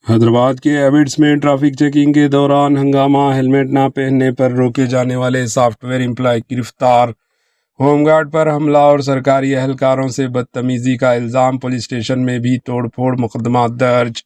हैदराबाद के एविड्स में traffic checking के दौरान हंगामा, हेलमेट ना पहनने पर रोके जाने वाले सॉफ्टवेयर एम्प्लॉय गिरफ्तार। होमगार्ड पर हमला और सरकारी एहलकारों से बदतमीजी का इल्ज़ाम, पुलिस स्टेशन में भी तोड़फोड़ मुकदमा दर्ज।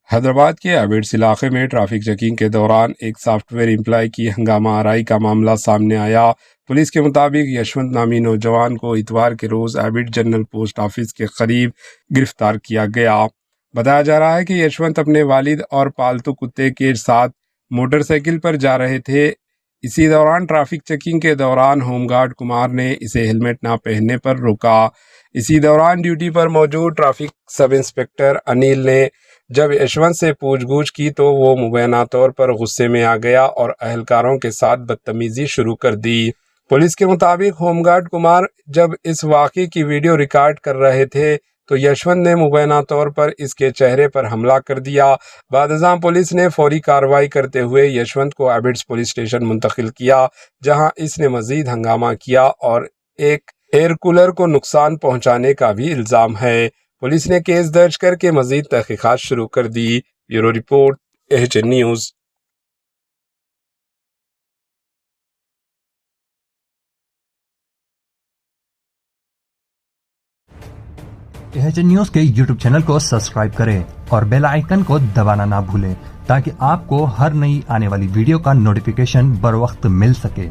हैदराबाद के एविड्स इलाके में ट्रैफिक चेकिंग के दौरान एक सॉफ्टवेयर एम्प्लॉय की हंगामा आराई का मामला सामने आया। पुलिस के मुताबिक यशवंत नामी नौजवान को इतवार के रोज़ एविड जनरल पोस्ट ऑफिस के करीब गिरफ्तार किया गया। बताया जा रहा है कि यशवंत अपने वालिद और पालतू कुत्ते के साथ मोटरसाइकिल पर जा रहे थे। इसी दौरान ट्रैफिक चेकिंग के दौरान होमगार्ड कुमार ने इसे हेलमेट ना पहनने पर रोका। इसी दौरान ड्यूटी पर मौजूद ट्रैफिक सब इंस्पेक्टर अनिल ने जब यशवंत से पूछगछ की तो वो मुबैना तौर पर गुस्से में आ गया और अहलकारों के साथ बदतमीजी शुरू कर दी। पुलिस के मुताबिक होमगार्ड कुमार जब इस वाक़े की वीडियो रिकॉर्ड कर रहे थे तो यशवंत ने मुबैना तौर पर इसके चेहरे पर हमला कर दिया। बादशाह पुलिस ने फौरी कार्रवाई करते हुए यशवंत को एबिड्स पुलिस स्टेशन मुंतकिल किया, जहां इसने मजीद हंगामा किया और एक एयर कूलर को नुकसान पहुंचाने का भी इल्ज़ाम है। पुलिस ने केस दर्ज करके मजीद तहकीकात शुरू कर दी। Bureau report, AHN news. AHN news के YouTube चैनल को सब्सक्राइब करें और बेल आइकन को दबाना ना भूलें ताकि आपको हर नई आने वाली वीडियो का नोटिफिकेशन बर वक्त मिल सके।